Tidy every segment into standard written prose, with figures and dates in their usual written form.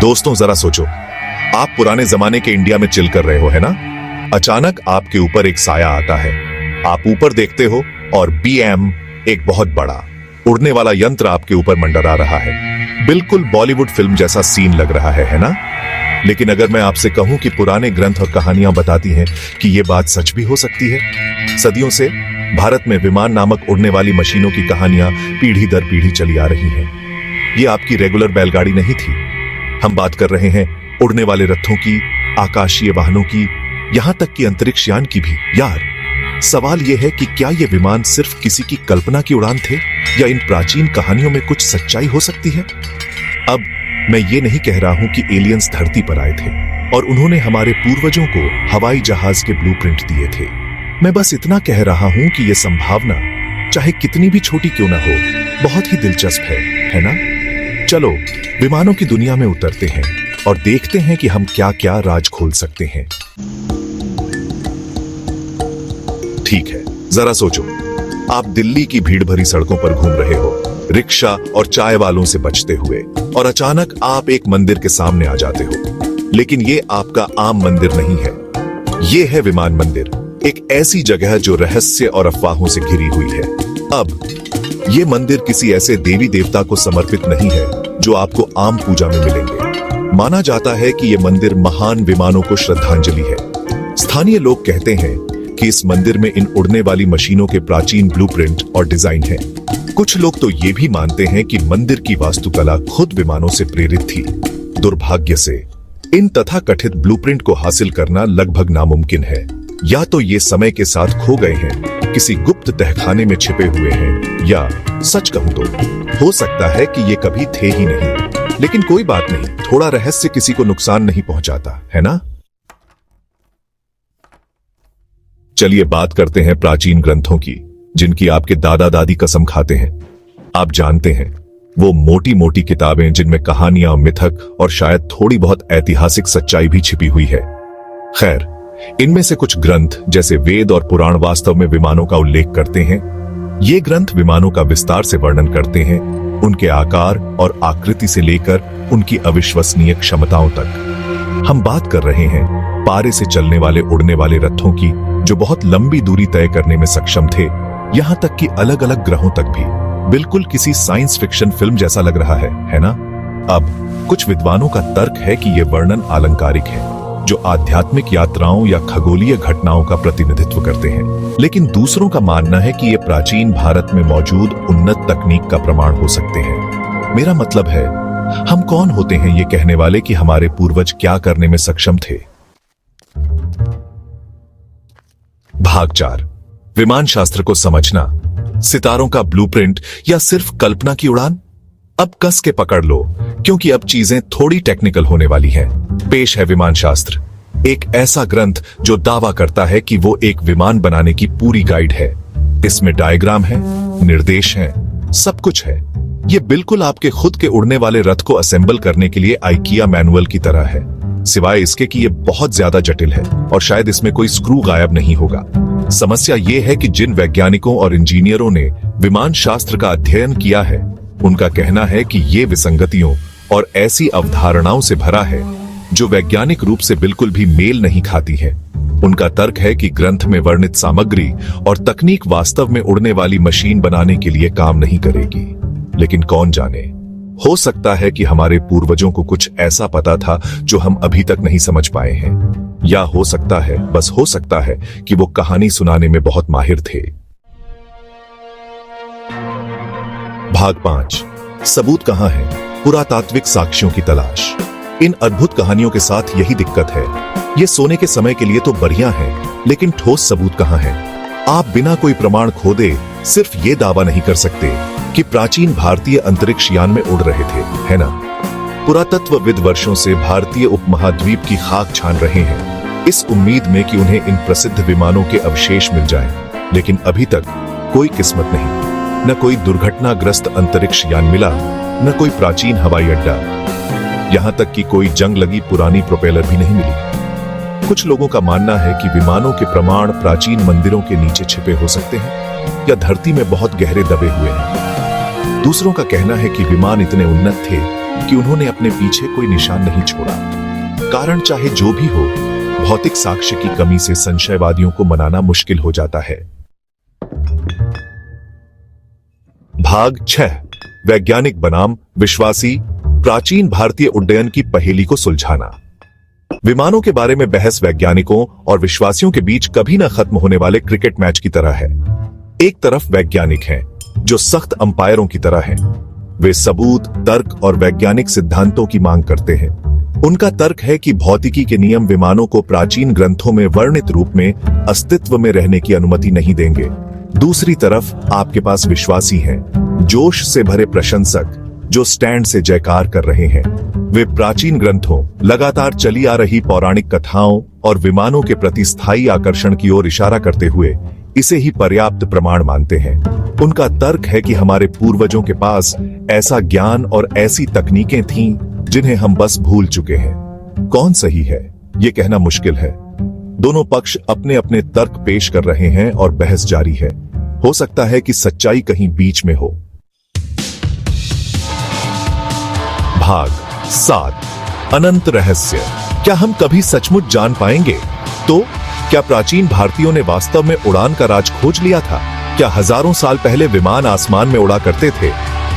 दोस्तों जरा सोचो, आप पुराने जमाने के इंडिया में चिल कर रहे हो, है ना? अचानक आपके ऊपर एक साया आता है। आप ऊपर देखते हो और BM, एक बहुत बड़ा उड़ने वाला यंत्र आपके ऊपर मंडरा रहा है। बिल्कुल बॉलीवुड फिल्म जैसा सीन लग रहा है ना? लेकिन अगर मैं आपसे कहूं कि पुराने ग्रंथ और कहानियां बताती हैं कि यह बात सच भी हो सकती है। सदियों से भारत में विमान नामक उड़ने वाली मशीनों की कहानियां पीढ़ी दर पीढ़ी चली आ रही हैं। ये आपकी रेगुलर बैलगाड़ी नहीं थी। हम बात कर रहे हैं उड़ने वाले रथों की, आकाशीय वाहनों की, यहां तक कि अंतरिक्ष यान की भी। यार, सवाल यह है कि क्या ये विमान सिर्फ किसी की कल्पना की उड़ान थे या इन प्राचीन कहानियों में कुछ सच्चाई हो सकती है? अब मैं ये नहीं कह रहा हूं कि एलियंस धरती पर आए थे और उन्होंने हमारे पूर्वजों को हवाई जहाज के ब्लूप्रिंट दिए थे। मैं बस इतना कह रहा हूं कि यह संभावना, चाहे कितनी भी छोटी क्यों ना हो, बहुत ही दिलचस्प है ना? चलो विमानों की दुनिया में उतरते हैं और देखते हैं कि हम क्या क्या राज खोल सकते हैं। ठीक है, जरा सोचो, आप दिल्ली की भीड़ भरी सड़कों पर घूम रहे हो, रिक्शा और चाय वालों से बचते हुए, और अचानक आप एक मंदिर के सामने आ जाते हो। लेकिन ये आपका आम मंदिर नहीं है, ये है विमान मंदिर, एक ऐसी जगह जो रहस्य और अफवाहों से घिरी हुई है। अब ये मंदिर किसी ऐसे देवी देवता को समर्पित नहीं है जो आपको आम पूजा में मिलेंगे। माना जाता है कि यह मंदिर महान विमानों को श्रद्धांजलि है। स्थानीय लोग कहते हैं कि इस मंदिर में इन उड़ने वाली मशीनों के प्राचीन ब्लूप्रिंट और डिजाइन हैं। कुछ लोग तो ये भी मानते हैं कि मंदिर की वास्तुकला खुद विमानों से प्रेरित थी। दुर्भाग्य से इन तथाकथित ब्लूप्रिंट को हासिल करना लगभग नामुमकिन है। या तो ये समय के साथ खो गए हैं, किसी गुप्त तहखाने में छिपे हुए हैं, या सच कहूं तो हो सकता है कि ये कभी थे ही नहीं। लेकिन कोई बात नहीं, थोड़ा रहस्य किसी को नुकसान नहीं पहुंचाता, है ना? चलिए बात करते हैं प्राचीन ग्रंथों की, जिनकी आपके दादा दादी कसम खाते हैं। आप जानते हैं, वो मोटी मोटी किताबें जिनमें कहानियां, मिथक और शायद थोड़ी बहुत ऐतिहासिक सच्चाई भी छिपी हुई है। खैर, इनमें से कुछ ग्रंथ जैसे वेद और पुराण वास्तव में विमानों का उल्लेख करते हैं। ये ग्रंथ विमानों का विस्तार से वर्णन करते हैं, उनके आकार और आकृति से लेकर उनकी अविश्वसनीय क्षमताओं तक। हम बात कर रहे हैं पारे से चलने वाले उड़ने वाले रथों की, जो बहुत लंबी दूरी तय करने में सक्षम थे, यहां तक कि अलग अलग ग्रहों तक भी। बिल्कुल किसी साइंस फिक्शन फिल्म जैसा लग रहा है ना? अब कुछ विद्वानों का तर्क है कि यह वर्णन अलंकारिक है, जो आध्यात्मिक यात्राओं या खगोलीय घटनाओं का प्रतिनिधित्व करते हैं। लेकिन दूसरों का मानना है कि ये प्राचीन भारत में मौजूद उन्नत तकनीक का प्रमाण हो सकते हैं। मेरा मतलब है, हम कौन होते हैं ये कहने वाले कि हमारे पूर्वज क्या करने में सक्षम थे? भाग 4, विमान शास्त्र को समझना, सितारों का ब्लूप्रिंट या सिर्फ कल्पना की उड़ान? अब कस के पकड़ लो, क्योंकि अब चीजें थोड़ी टेक्निकल होने वाली हैं। पेश है विमान शास्त्र, एक ऐसा ग्रंथ जो दावा करता है कि वो एक विमान बनाने की पूरी गाइड है। इसमें डायग्राम है, निर्देश हैं, सब कुछ है। ये बिल्कुल आपके खुद के उड़ने वाले रथ को असेंबल करने के लिए आइकिया मैनुअल की तरह है, सिवाय इसके कि ये बहुत ज्यादा जटिल है और शायद इसमें कोई स्क्रू गायब नहीं होगा। समस्या ये है कि जिन वैज्ञानिकों और इंजीनियरों ने विमान शास्त्र का अध्ययन किया है, उनका कहना है कि ये विसंगतियों और ऐसी अवधारणाओं से भरा है जो वैज्ञानिक रूप से बिल्कुल भी मेल नहीं खाती है। उनका तर्क है कि ग्रंथ में वर्णित सामग्री और तकनीक वास्तव में उड़ने वाली मशीन बनाने के लिए काम नहीं करेगी। लेकिन कौन जाने, हो सकता है कि हमारे पूर्वजों को कुछ ऐसा पता था जो हम अभी तक नहीं समझ पाए हैं, या हो सकता है, बस हो सकता है कि वो कहानी सुनाने में बहुत माहिर थे। भाग 5, सबूत कहां है? पुरातात्विक साक्ष्यों की तलाश। इन अद्भुत कहानियों के साथ यही दिक्कत है, ये सोने के समय के लिए तो बढ़िया है, लेकिन ठोस सबूत कहां है? आप बिना कोई प्रमाण खोदे सिर्फ ये दावा नहीं कर सकते कि प्राचीन भारतीय अंतरिक्ष यान में उड़ रहे थे, है ना? पुरातत्वविद वर्षों से भारतीय उपमहाद्वीप की खाक छान रहे हैं, इस उम्मीद में कि उन्हें इन प्रसिद्ध विमानों के अवशेष मिल जाएं, लेकिन अभी तक कोई किस्मत नहीं। न कोई दुर्घटनाग्रस्त अंतरिक्ष यान मिला, न कोई प्राचीन हवाई अड्डा, यहां तक कि कोई जंग लगी पुरानी प्रोपेलर भी नहीं मिली। कुछ लोगों का मानना है कि विमानों के प्रमाण प्राचीन मंदिरों के नीचे छिपे हो सकते हैं या धरती में बहुत गहरे दबे हुए हैं। दूसरों का कहना है कि विमान इतने उन्नत थे कि उन्होंने अपने पीछे कोई निशान नहीं छोड़ा। कारण चाहे जो भी हो, भौतिक साक्ष्य की कमी से संशयवादियों को मनाना मुश्किल हो जाता है। भाग 6। वैज्ञानिक बनाम विश्वासी, प्राचीन भारतीय उड्डयन की पहेली को सुलझाना। विमानों के बारे में बहस वैज्ञानिकों और विश्वासियों के बीच कभी न खत्म होने वाले क्रिकेट मैच की तरह है। एक तरफ वैज्ञानिक हैं, जो सख्त अंपायरों की तरह हैं। वे सबूत, तर्क और वैज्ञानिक सिद्धांतों की मांग करते हैं। उनका तर्क है कि भौतिकी के नियम विमानों को प्राचीन ग्रंथों में वर्णित रूप में अस्तित्व में रहने की अनुमति नहीं देंगे। दूसरी तरफ आपके पास विश्वासी हैं, जोश से भरे प्रशंसक, जो स्टैंड से जयकार कर रहे हैं। वे प्राचीन ग्रंथों, लगातार चली आ रही पौराणिक कथाओं और विमानों के प्रति स्थायी आकर्षण की ओर इशारा करते हुए इसे ही पर्याप्त प्रमाण मानते हैं। उनका तर्क है कि हमारे पूर्वजों के पास ऐसा ज्ञान और ऐसी तकनीकें थीं जिन्हें हम बस भूल चुके हैं। कौन सही है, ये कहना मुश्किल है। दोनों पक्ष अपने अपने तर्क पेश कर रहे हैं और बहस जारी है। हो सकता है कि सच्चाई कहीं बीच में हो। भाग 7। अनंत रहस्य। क्या हम कभी सचमुच जान पाएंगे? तो क्या प्राचीन भारतीयों ने वास्तव में उड़ान का राज खोज लिया था? क्या हजारों साल पहले विमान आसमान में उड़ा करते थे?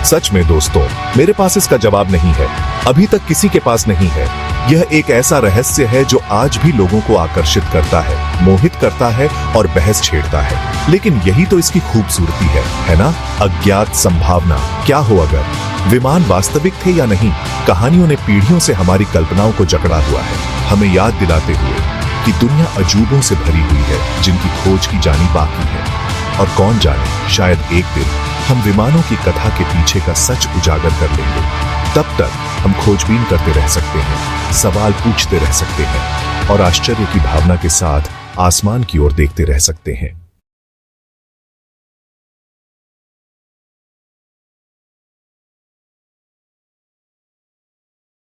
सच में दोस्तों, मेरे पास इसका जवाब नहीं है। अभी तक किसी के पास नहीं है। यह एक ऐसा रहस्य है जो आज भी लोगों को आकर्षित करता है, मोहित करता है और बहस छेड़ता है। लेकिन यही तो इसकी खूबसूरती है ना? अज्ञात संभावना। क्या हो अगर विमान वास्तविक थे या नहीं? कहानियों ने पीढ़ियों से हमारी कल्पनाओं को जकड़ा हुआ है, हमें याद दिलाते हुए कि दुनिया अजूबों से भरी हुई है जिनकी खोज की जानी बाकी है। और कौन जाने, शायद एक दिन हम विमानों की कथा के पीछे का सच उजागर कर लेंगे। तब तक हम खोजबीन करते रह सकते हैं, सवाल पूछते रह सकते हैं और आश्चर्य की भावना के साथ आसमान की ओर देखते रह सकते हैं।